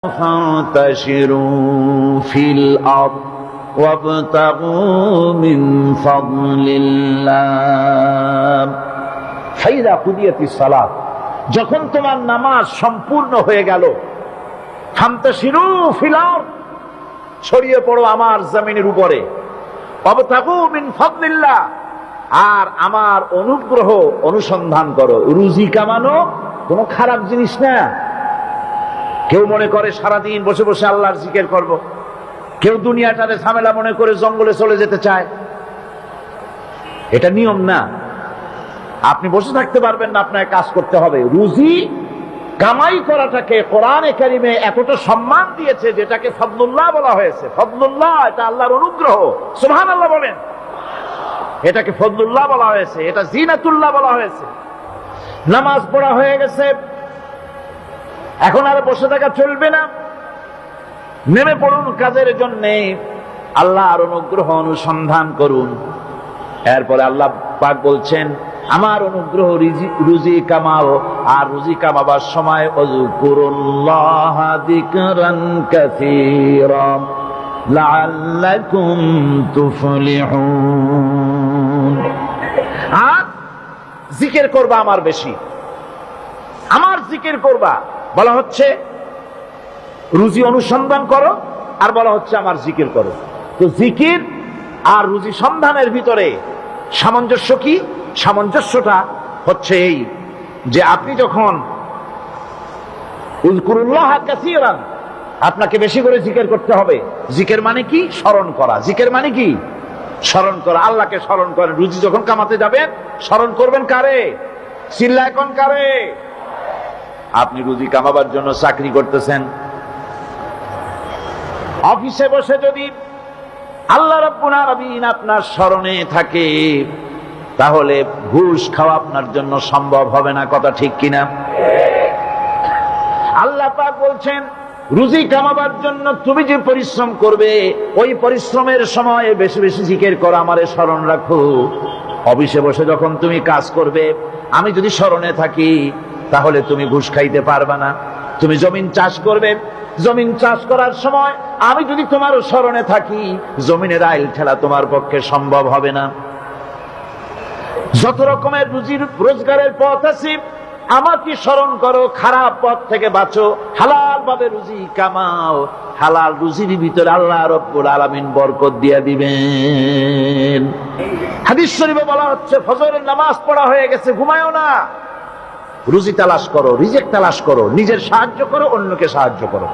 فانتشروا في الأرض وابتغوا من فضل الله فإذا قضيت الصلاة যখন তোমার নামাজ সম্পূর্ণ হয়ে গেল ফান্তাশিরু ফিল আরদ ছড়িয়ে পড়ো আমার জমিনের উপরে ওয়াবতাগু মিন ফাদলিল্লাহ আর আমার অনুগ্রহ অনুসন্ধান করো। রুজি কামানো কোনো খারাপ জিনিস না। কেউ মনে করে সারাদিন বসে বসে আল্লাহর জিকির করব, কেউ দুনিয়াটারে ঝামেলা মনে করে জঙ্গলে চলে যেতে চায়। এটা নিয়ম না। আপনি বসে থাকতে পারবেন না, আপনাকে কাজ করতে হবে। রুজি কামাই করাটাকে কোরআনে কারিমে এতটা সম্মান দিয়েছে যেটাকে ফদলুল্লাহ বলা হয়েছে। ফদলুল্লাহ এটা আল্লাহর অনুগ্রহ। সুবহানাল্লাহ বলেন। এটাকে ফদলুল্লাহ বলা হয়েছে, এটা জিনাতুল্লাহ বলা হয়েছে। নামাজ পড়া হয়ে গেছে, এখন আর বসে থাকা চলবে না। নেমে পড়ুন কাজের জন্য, আল্লাহর অনুগ্রহ অনুসন্ধান করুন। এরপরে আল্লাহ পাক বলছেন আমার অনুগ্রহ রুজি কামাও, আর রুজি কামাবার সময় ওয়াজকুরুল্লাহ যিকরান কাসীরা লাআল্লাকুম তুফলিহুন। আর জিকির করবা আমার বেশি, আমার জিকির করবা। বলা হচ্ছে রুজি অনুসন্ধান করো, আর বলা হচ্ছে আমার জিকির করো। তো জিকির আর রুজি সন্ধানের ভিতরে সামঞ্জস্য কি? সামঞ্জস্যটা হচ্ছে এই যে আপনি যখন উযকুরুল্লাহ কাসীরান, আপনাকে বেশি করে জিকির করতে হবে। জিকির মানে কি? স্মরণ করা। জিকির মানে কি? স্মরণ করা। আল্লাহকে স্মরণ করেন। রুজি যখন কামাতে যাবেন স্মরণ করবেন কারে? চিল্লায় কোন কারে? আপনি রুজি কামাবার জন্য চাকরি করতেছেন, অফিসে বসে যদি আল্লাহ রাব্বুল আলামিন আপনার স্মরণে থাকে তাহলে ঘুষ খাওয়া আপনার জন্য সম্ভব হবে না। কথা ঠিক কিনা? আল্লাহ পাক বলছেন রুজি কামাবার জন্য তুমি যে পরিশ্রম করবে, ওই পরিশ্রমের সময় বেশি বেশি জিকির করো, আমারে স্মরণ রাখো। অফিসে বসে যখন তুমি কাজ করবে, আমি যদি স্মরণে থাকি তাহলে তুমি ঘুষ খাইতে পারবে না। তুমি জমিন চাষ করবে, জমিন চাষ করার সময় আমি যদি তোমার স্মরণে থাকি, জমিনের আইল ঠেলা তোমার পক্ষে সম্ভব হবে না। যত রকমের রুজির রোজগারের পথ আছে আমাকে স্মরণ করো, খারাপ পথ থেকে বাঁচো, হালাল ভাবে রুজি কামাও। হালাল রুজির ভিতরে আল্লাহ রাব্বুল আলামিন বরকত দিয়ে দিবেন। হাদিস শরীফে বলা হচ্ছে ফজরের নামাজ পড়া হয়ে গেছে, ঘুমায়ও না, রুজি তালাশ করো, রিজিক তালাশ করো, নিজের সাহায্য করো, অন্যকে সাহায্য করো।